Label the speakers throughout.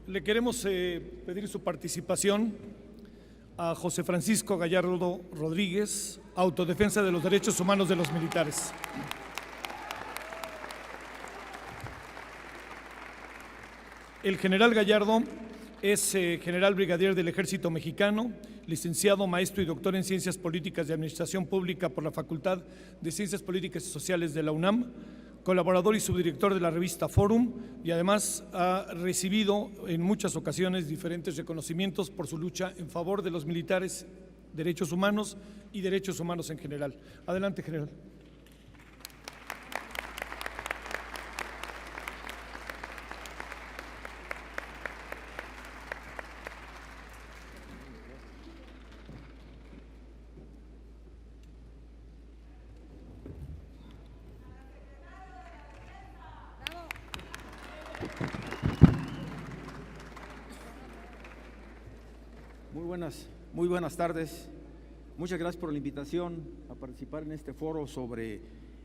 Speaker 1: Le queremos pedir su participación a José Francisco Gallardo Rodríguez, Autodefensa de los Derechos Humanos de los Militares. El general Gallardo es general brigadier del Ejército Mexicano, licenciado, maestro y doctor en Ciencias Políticas y Administración Pública por la Facultad de Ciencias Políticas y Sociales de la UNAM, colaborador y subdirector de la revista Fórum, y además ha recibido en muchas ocasiones diferentes reconocimientos por su lucha en favor de los militares, derechos humanos y derechos humanos en general. Adelante, general.
Speaker 2: Muy buenas tardes. Muchas gracias por la invitación a participar en este foro sobre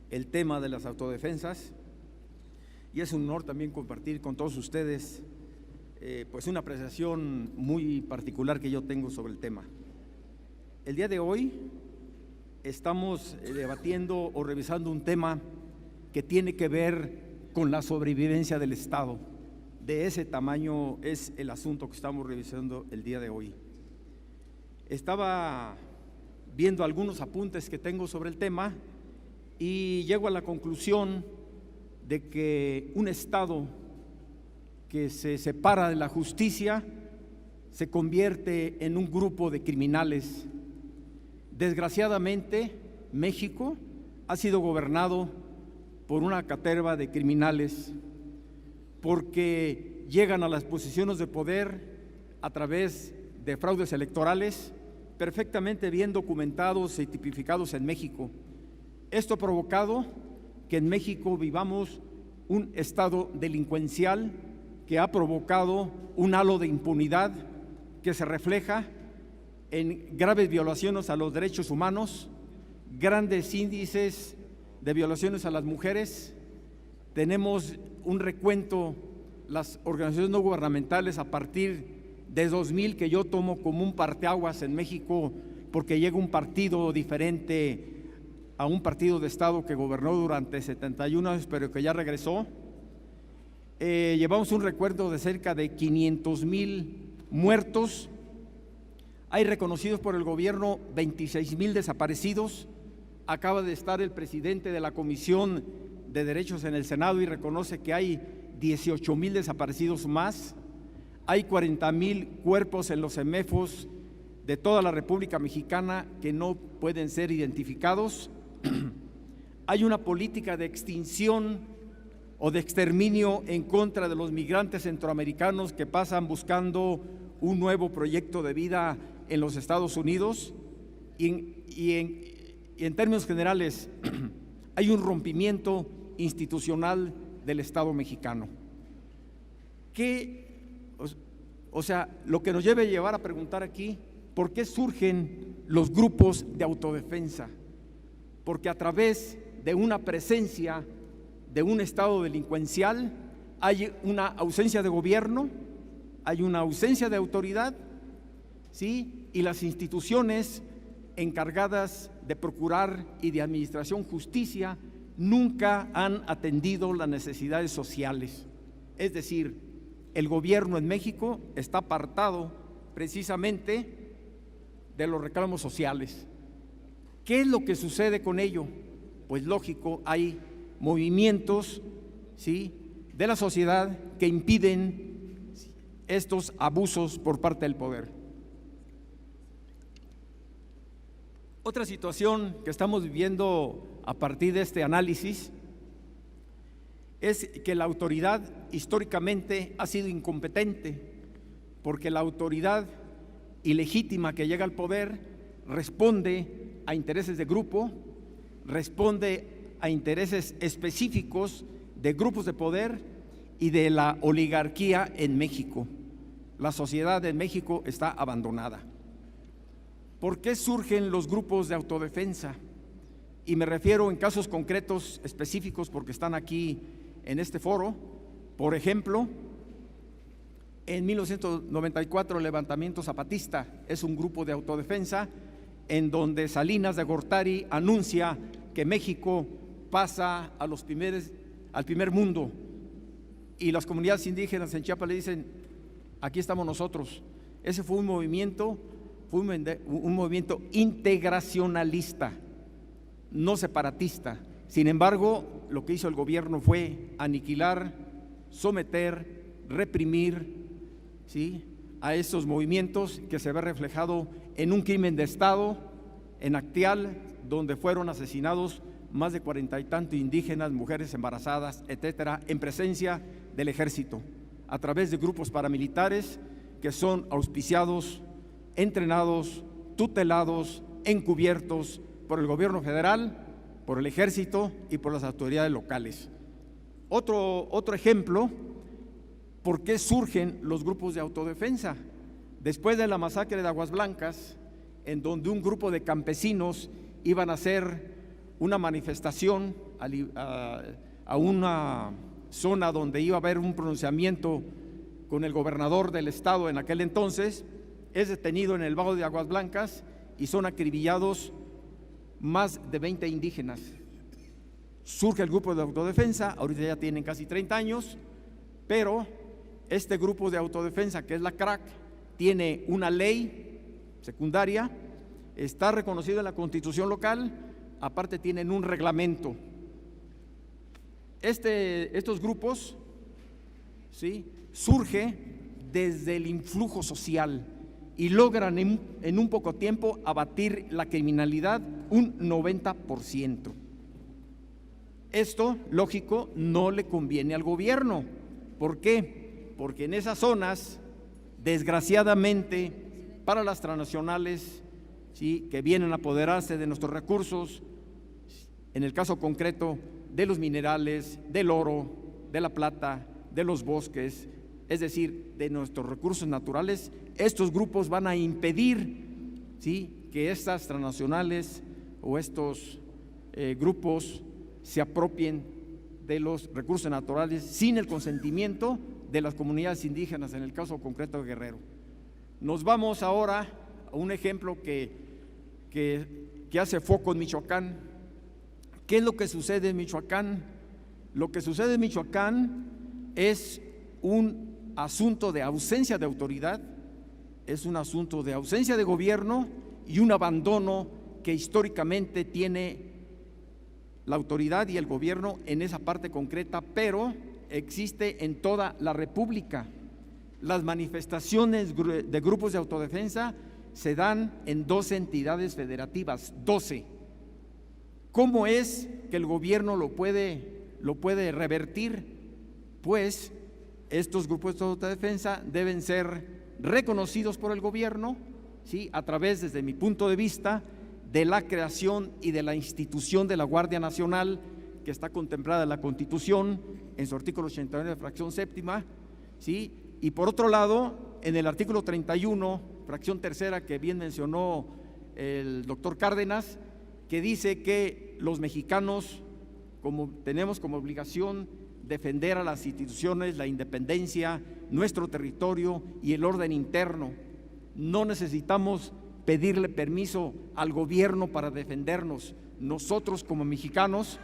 Speaker 2: el tema de las autodefensas. Y es un honor también compartir con todos ustedes pues una apreciación muy particular que yo tengo sobre el tema. El día de hoy estamos debatiendo o revisando un tema que tiene que ver con la sobrevivencia del Estado. De ese tamaño es el asunto que estamos revisando el día de hoy. Estaba viendo algunos apuntes que tengo sobre el tema y llego a la conclusión de que un Estado que se separa de la justicia se convierte en un grupo de criminales. Desgraciadamente, México ha sido gobernado por una caterva de criminales porque llegan a las posiciones de poder a través de fraudes electorales perfectamente bien documentados y tipificados en México. Esto ha provocado que en México vivamos un estado delincuencial que ha provocado un halo de impunidad que se refleja en graves violaciones a los derechos humanos, grandes índices de violaciones a las mujeres. Tenemos un recuento, las organizaciones no gubernamentales a partir de 2000, que yo tomo como un parteaguas en México, porque llega un partido diferente a un partido de Estado que gobernó durante 71 años, pero que ya regresó. Llevamos un recuerdo de cerca de 500,000 muertos. Hay reconocidos por el gobierno 26,000 desaparecidos. Acaba de estar el presidente de la Comisión de Derechos en el Senado y reconoce que hay 18,000 desaparecidos más. Hay 40,000 cuerpos en los CEMEFOS de toda la República Mexicana que no pueden ser identificados. Hay una política de extinción o de exterminio en contra de los migrantes centroamericanos que pasan buscando un nuevo proyecto de vida en los Estados Unidos. Y en términos generales, hay un rompimiento institucional del Estado mexicano. Lo que nos debe llevar a preguntar aquí, ¿por qué surgen los grupos de autodefensa? Porque a través de una presencia de un estado delincuencial hay una ausencia de gobierno, hay una ausencia de autoridad, ¿sí? Y las instituciones encargadas de procurar y de administración justicia nunca han atendido las necesidades sociales. Es decir, el gobierno en México está apartado precisamente de los reclamos sociales. ¿Qué es lo que sucede con ello? Pues lógico, hay movimientos, ¿sí?, de la sociedad que impiden estos abusos por parte del poder. Otra situación que estamos viviendo a partir de este análisis es que la autoridad históricamente ha sido incompetente, porque la autoridad ilegítima que llega al poder responde a intereses de grupo, responde a intereses específicos de grupos de poder y de la oligarquía en México. La sociedad en México está abandonada. ¿Por qué surgen los grupos de autodefensa? Y me refiero en casos concretos específicos porque están aquí en este foro. Por ejemplo, En 1994, el Levantamiento Zapatista es un grupo de autodefensa en donde Salinas de Gortari anuncia que México pasa al primer mundo, y las comunidades indígenas en Chiapas le dicen: aquí estamos nosotros. Ese fue un movimiento integracionalista, no separatista. Sin embargo, lo que hizo el gobierno fue aniquilar, someter, reprimir, ¿sí?, a esos movimientos, que se ve reflejado en un crimen de Estado en Acteal, donde fueron asesinados más de 40 y tantos indígenas, mujeres embarazadas, etcétera, en presencia del ejército, a través de grupos paramilitares que son auspiciados, entrenados, tutelados, encubiertos por el gobierno federal, por el ejército y por las autoridades locales. Otro ejemplo, ¿por qué surgen los grupos de autodefensa? Después de la masacre de Aguas Blancas, en donde un grupo de campesinos iban a hacer una manifestación a una zona donde iba a haber un pronunciamiento con el gobernador del estado en aquel entonces, es detenido en el Bajo de Aguas Blancas y son acribillados más de 20 indígenas. Surge el grupo de autodefensa, ahorita ya tienen casi 30 años, pero este grupo de autodefensa, que es la CRAC, tiene una ley secundaria, está reconocido en la Constitución local, aparte tienen un reglamento. Estos grupos, ¿sí?, surge desde el influjo social y logran en un poco tiempo abatir la criminalidad un 90%. Esto, lógico, no le conviene al gobierno. ¿Por qué? Porque en esas zonas, desgraciadamente, para las transnacionales, ¿sí?, que vienen a apoderarse de nuestros recursos, en el caso concreto de los minerales, del oro, de la plata, de los bosques, es decir, de nuestros recursos naturales, estos grupos van a impedir, ¿sí?, que estas transnacionales o estos grupos se apropien de los recursos naturales sin el consentimiento de las comunidades indígenas, en el caso concreto de Guerrero. Nos vamos ahora a un ejemplo que hace foco en Michoacán. ¿Qué es lo que sucede en Michoacán? Lo que sucede en Michoacán es un asunto de ausencia de autoridad, es un asunto de ausencia de gobierno y un abandono que históricamente tiene la autoridad y el gobierno en esa parte concreta, pero existe en toda la República. Las manifestaciones de grupos de autodefensa se dan en 12 entidades federativas, 12. ¿Cómo es que el gobierno lo puede revertir? Pues estos grupos de autodefensa deben ser reconocidos por el gobierno, ¿sí?, a través, desde mi punto de vista, de la creación y de la institución de la Guardia Nacional, que está contemplada en la Constitución, en su artículo 89, fracción séptima, ¿sí? Y por otro lado, en el artículo 31, fracción tercera, que bien mencionó el doctor Cárdenas, que dice que los mexicanos tenemos como obligación defender a las instituciones, la independencia, nuestro territorio y el orden interno. No necesitamos pedirle permiso al gobierno para defendernos. Nosotros como mexicanos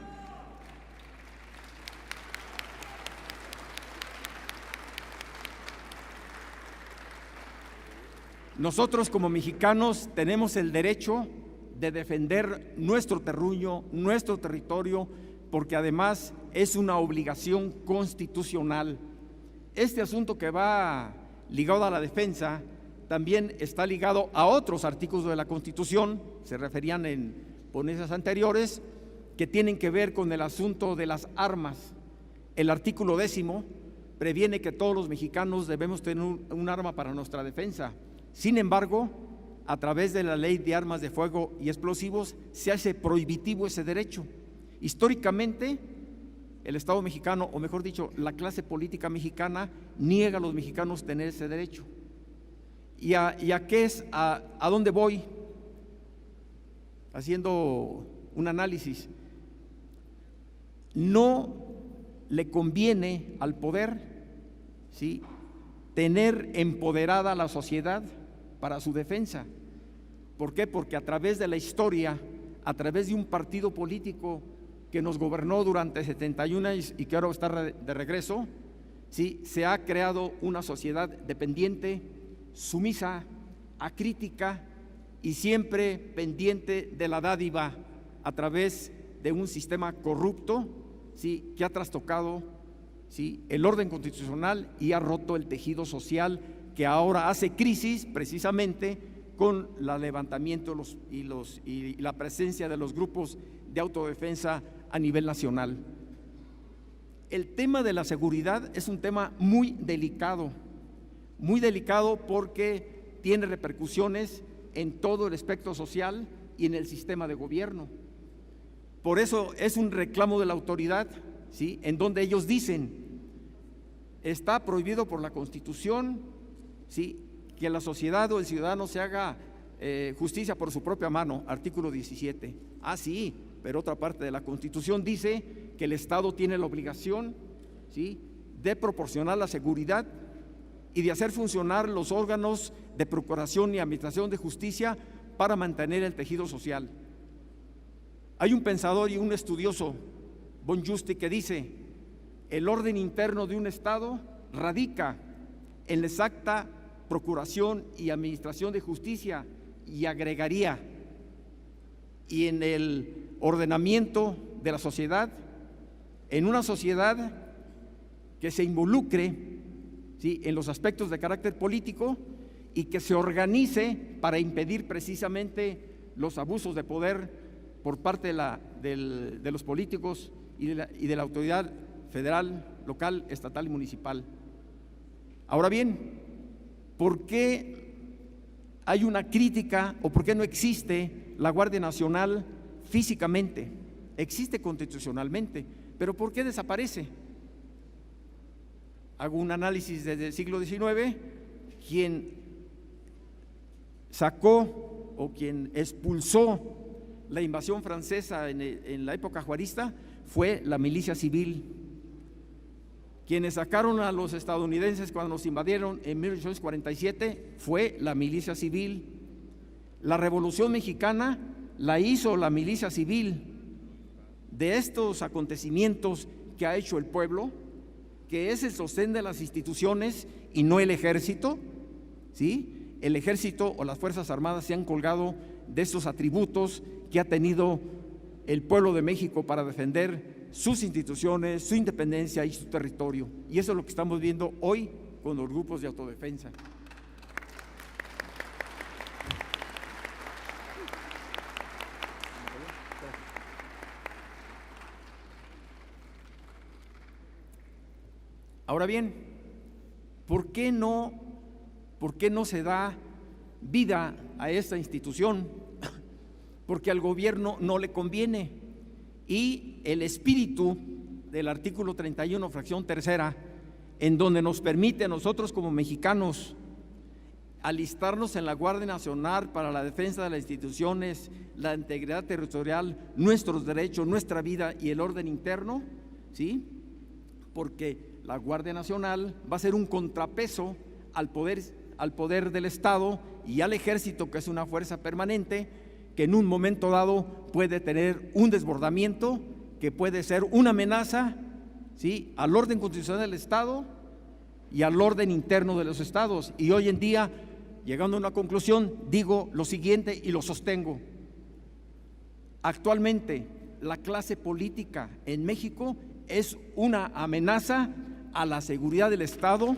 Speaker 2: tenemos el derecho de defender nuestro terruño, nuestro territorio, porque además es una obligación constitucional. Este asunto que va ligado a la defensa también está ligado a otros artículos de la Constitución, se referían en ponencias anteriores, que tienen que ver con el asunto de las armas. El artículo 10 previene que todos los mexicanos debemos tener un arma para nuestra defensa. Sin embargo, a través de la Ley de Armas de Fuego y Explosivos se hace prohibitivo ese derecho. Históricamente, el Estado mexicano, o mejor dicho, la clase política mexicana, niega a los mexicanos tener ese derecho. ¿Y a qué es? ¿A dónde voy? Haciendo un análisis. No le conviene al poder, ¿sí?, tener empoderada a la sociedad para su defensa. ¿Por qué? Porque a través de la historia, a través de un partido político que nos gobernó durante 71 años y que ahora está de regreso, ¿sí?, se ha creado una sociedad dependiente, sumisa, acrítica y siempre pendiente de la dádiva a través de un sistema corrupto, ¿sí?, que ha trastocado, ¿sí?, el orden constitucional y ha roto el tejido social, que ahora hace crisis precisamente con el levantamiento y la presencia de los grupos de autodefensa a nivel nacional. El tema de la seguridad es un tema muy delicado porque tiene repercusiones en todo el espectro social y en el sistema de gobierno. Por eso es un reclamo de la autoridad, ¿sí?, en donde ellos dicen: está prohibido por la Constitución, ¿sí?, que la sociedad o el ciudadano se haga justicia por su propia mano, artículo 17. Ah, sí, pero otra parte de la Constitución dice que el Estado tiene la obligación, ¿sí?, de proporcionar la seguridad y de hacer funcionar los órganos de procuración y administración de justicia para mantener el tejido social. Hay un pensador y un estudioso, Von Juste, que dice: el orden interno de un Estado radica en la exacta procuración y administración de justicia, y agregaría, y en el ordenamiento de la sociedad, en una sociedad que se involucre, ¿sí?, en los aspectos de carácter político y que se organice para impedir precisamente los abusos de poder por parte de los políticos y de la autoridad federal, local, estatal y municipal. Ahora bien, ¿por qué hay una crítica o por qué no existe la Guardia Nacional físicamente? Existe constitucionalmente, pero ¿por qué desaparece? Hago un análisis desde el siglo XIX. Quien sacó o quien expulsó la invasión francesa en la época juarista fue la milicia civil. Quienes sacaron a los estadounidenses cuando nos invadieron en 1847 fue la milicia civil. La Revolución Mexicana la hizo la milicia civil. De estos acontecimientos que ha hecho el pueblo, que es el sostén de las instituciones y no el ejército, ¿sí?, el ejército o las Fuerzas Armadas se han colgado de estos atributos que ha tenido el pueblo de México para defender sus instituciones, su independencia y su territorio. Y eso es lo que estamos viendo hoy con los grupos de autodefensa. Ahora bien, ¿por qué no se da vida a esta institución? Porque al gobierno no le conviene. Y el espíritu del artículo 31, fracción tercera, en donde nos permite a nosotros como mexicanos alistarnos en la Guardia Nacional para la defensa de las instituciones, la integridad territorial, nuestros derechos, nuestra vida y el orden interno, ¿sí?, porque la Guardia Nacional va a ser un contrapeso al poder del Estado y al ejército, que es una fuerza permanente, que en un momento dado puede tener un desbordamiento, que puede ser una amenaza, ¿sí?, al orden constitucional del Estado y al orden interno de los estados. Y hoy en día, llegando a una conclusión, digo lo siguiente y lo sostengo: actualmente la clase política en México es una amenaza a la seguridad del Estado,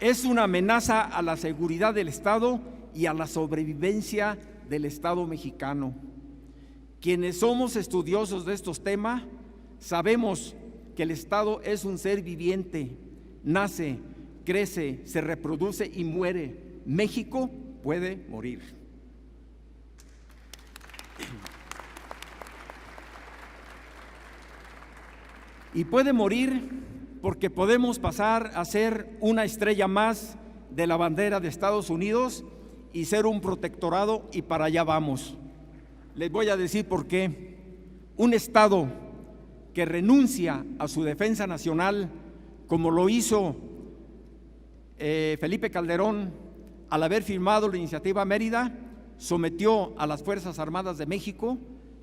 Speaker 2: es una amenaza a la seguridad del Estado y a la sobrevivencia del Estado mexicano. Quienes somos estudiosos de estos temas sabemos que el Estado es un ser viviente, nace, crece, se reproduce y muere. México puede morir. Y puede morir porque podemos pasar a ser una estrella más de la bandera de Estados Unidos y ser un protectorado, y para allá vamos. Les voy a decir por qué. Un Estado que renuncia a su defensa nacional, como lo hizo Felipe Calderón al haber firmado la iniciativa Mérida, sometió a las Fuerzas Armadas de México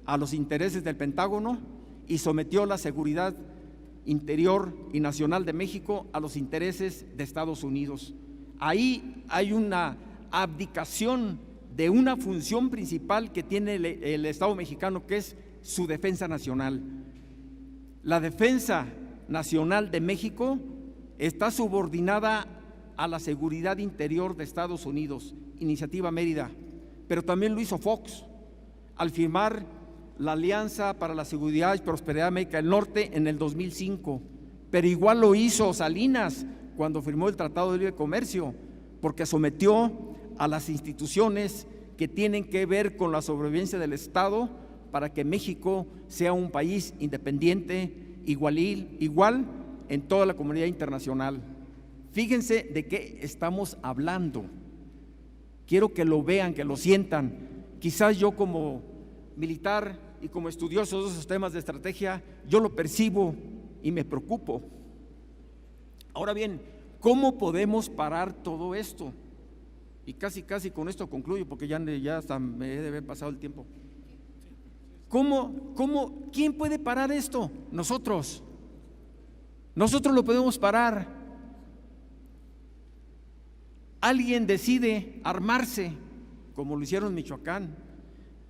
Speaker 2: a los intereses del Pentágono y sometió la seguridad interior y nacional de México a los intereses de Estados Unidos. Ahí hay una abdicación de una función principal que tiene el Estado mexicano, que es su defensa nacional. La defensa nacional de México está subordinada a la seguridad interior de Estados Unidos, iniciativa Mérida, pero también lo hizo Fox al firmar la Alianza para la Seguridad y Prosperidad de América del Norte en el 2005, pero igual lo hizo Salinas cuando firmó el Tratado de Libre Comercio, porque sometió a las instituciones que tienen que ver con la sobrevivencia del Estado para que México sea un país independiente, igual en toda la comunidad internacional. Fíjense de qué estamos hablando. Quiero que lo vean, que lo sientan. Quizás yo como militar y como estudioso de esos temas de estrategia, yo lo percibo y me preocupo. Ahora bien, ¿cómo podemos parar todo esto? Y casi con esto concluyo, porque ya hasta me he de haber pasado el tiempo. ¿Quién puede parar esto? Nosotros lo podemos parar. Alguien decide armarse, como lo hicieron en Michoacán.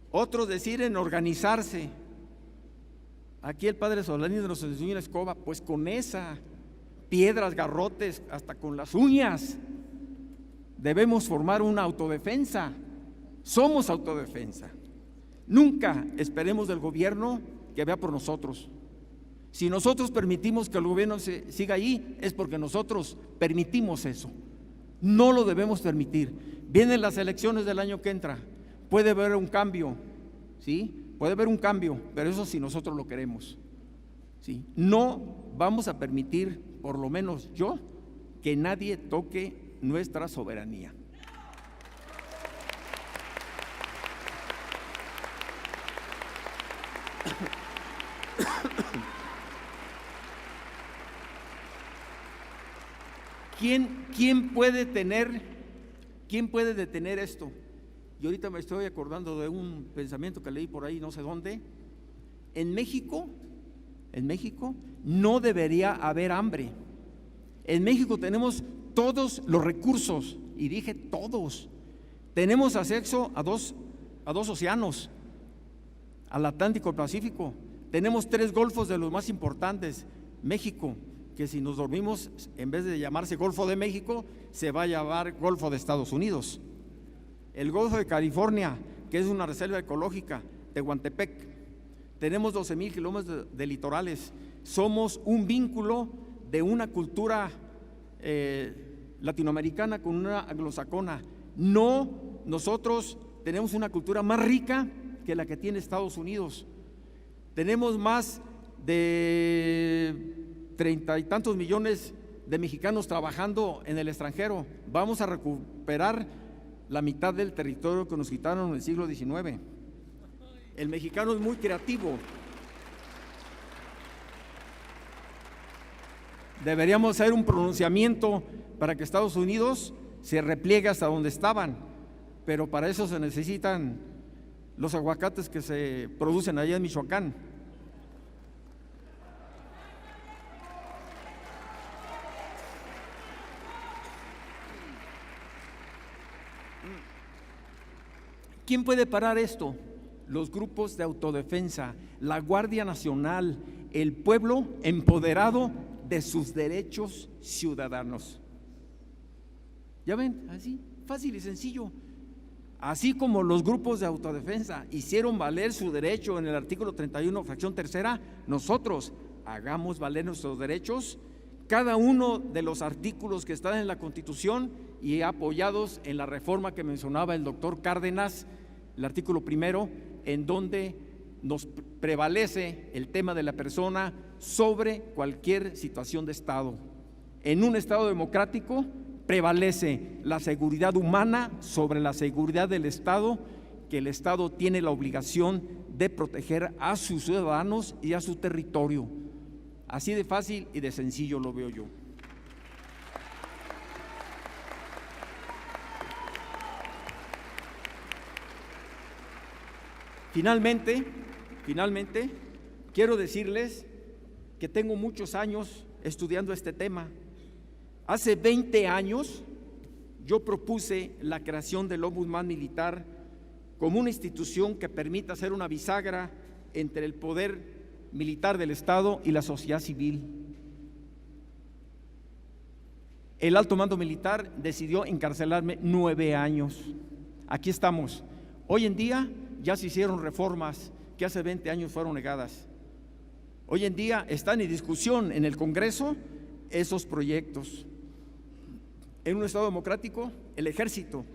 Speaker 2: Otros deciden organizarse. Aquí el padre Solanino nos enseñó una escoba, pues con esa, piedras, garrotes, hasta con las uñas. Debemos formar una autodefensa. Somos autodefensa. Nunca esperemos del gobierno que vea por nosotros. Si nosotros permitimos que el gobierno siga ahí, es porque nosotros permitimos eso. No lo debemos permitir. Vienen las elecciones del año que entra. Puede haber un cambio, ¿sí? Puede haber un cambio, pero eso si nosotros lo queremos, ¿sí? No vamos a permitir, por lo menos yo, que nadie toque nuestra soberanía. ¿Quién puede detener esto? Y ahorita me estoy acordando de un pensamiento que leí por ahí, no sé dónde. En México no debería haber hambre. En México tenemos todos los recursos, y dije todos. Tenemos acceso a dos océanos, al Atlántico y al Pacífico. Tenemos 3 golfos de los más importantes. México, que si nos dormimos, en vez de llamarse Golfo de México, se va a llamar Golfo de Estados Unidos. El Golfo de California, que es una reserva ecológica, Tehuantepec. Tenemos 12,000 kilómetros de litorales. Somos un vínculo de una cultura latinoamericana con una anglosajona. No, nosotros tenemos una cultura más rica que la que tiene Estados Unidos. Tenemos más de 30 y tantos millones de mexicanos trabajando en el extranjero. Vamos a recuperar la mitad del territorio que nos quitaron en el siglo XIX. El mexicano es muy creativo. Deberíamos hacer un pronunciamiento para que Estados Unidos se repliegue hasta donde estaban, pero para eso se necesitan los aguacates que se producen allá en Michoacán. ¿Quién puede parar esto? Los grupos de autodefensa, la Guardia Nacional, el pueblo empoderado de sus derechos ciudadanos. ¿Ya ven? Así, fácil y sencillo. Así como los grupos de autodefensa hicieron valer su derecho en el artículo 31, fracción tercera, nosotros hagamos valer nuestros derechos, cada uno de los artículos que están en la Constitución y apoyados en la reforma que mencionaba el doctor Cárdenas, el artículo 1, en donde nos prevalece el tema de la persona sobre cualquier situación de Estado. En un Estado democrático prevalece la seguridad humana sobre la seguridad del Estado, que el Estado tiene la obligación de proteger a sus ciudadanos y a su territorio. Así de fácil y de sencillo lo veo yo. Finalmente, quiero decirles que tengo muchos años estudiando este tema. Hace 20 años yo propuse la creación del Ombudsman Militar como una institución que permita ser una bisagra entre el poder militar del Estado y la sociedad civil. El alto mando militar decidió encarcelarme 9 años. Aquí estamos. Hoy en día ya se hicieron reformas que hace 20 años fueron negadas. Hoy en día están en discusión en el Congreso esos proyectos. En un Estado democrático, el Ejército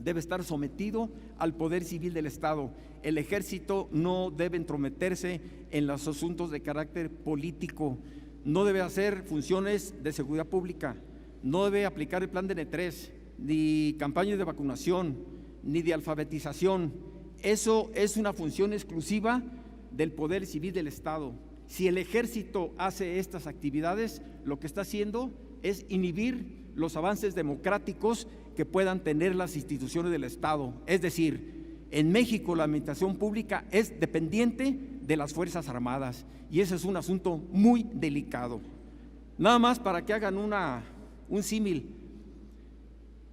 Speaker 2: debe estar sometido al poder civil del Estado. El Ejército no debe entrometerse en los asuntos de carácter político, no debe hacer funciones de seguridad pública, no debe aplicar el plan de N3, ni campañas de vacunación, ni de alfabetización. Eso es una función exclusiva del poder civil del Estado. Si el Ejército hace estas actividades, lo que está haciendo es inhibir los avances democráticos que puedan tener las instituciones del Estado. Es decir, en México la administración pública es dependiente de las Fuerzas Armadas y ese es un asunto muy delicado. Nada más para que hagan un símil.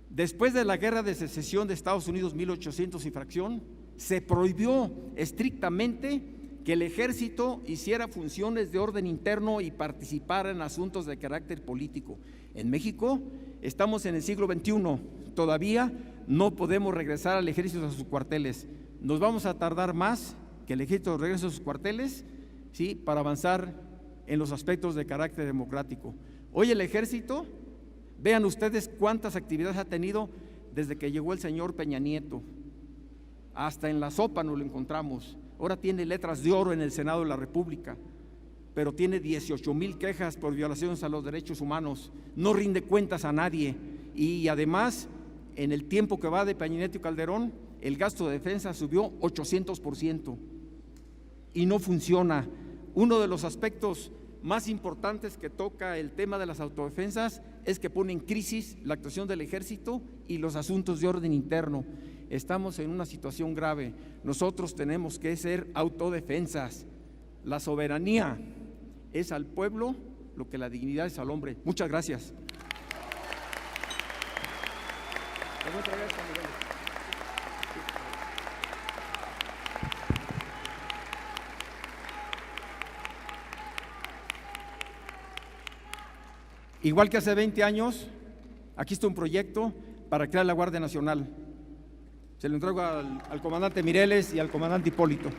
Speaker 2: Después de la Guerra de Secesión de Estados Unidos, 1800 y fracción, se prohibió estrictamente que el Ejército hiciera funciones de orden interno y participara en asuntos de carácter político. En México estamos en el siglo XXI, todavía no podemos regresar al Ejército a sus cuarteles. Nos vamos a tardar más que el Ejército regrese a sus cuarteles, ¿sí?, para avanzar en los aspectos de carácter democrático. Hoy el Ejército, vean ustedes cuántas actividades ha tenido desde que llegó el señor Peña Nieto. Hasta en la sopa nos lo encontramos. Ahora tiene letras de oro en el Senado de la República, pero tiene 18,000 quejas por violaciones a los derechos humanos. No rinde cuentas a nadie y además, en el tiempo que va de Peña Nieto y Calderón, el gasto de defensa subió 800% y no funciona. Uno de los aspectos más importantes que toca el tema de las autodefensas es que pone en crisis la actuación del Ejército y los asuntos de orden interno. Estamos en una situación grave. Nosotros tenemos que ser autodefensas. La soberanía es al pueblo lo que la dignidad es al hombre. Muchas gracias. Igual que hace 20 años, aquí está un proyecto para crear la Guardia Nacional. Se lo entrego al comandante Mireles y al comandante Hipólito.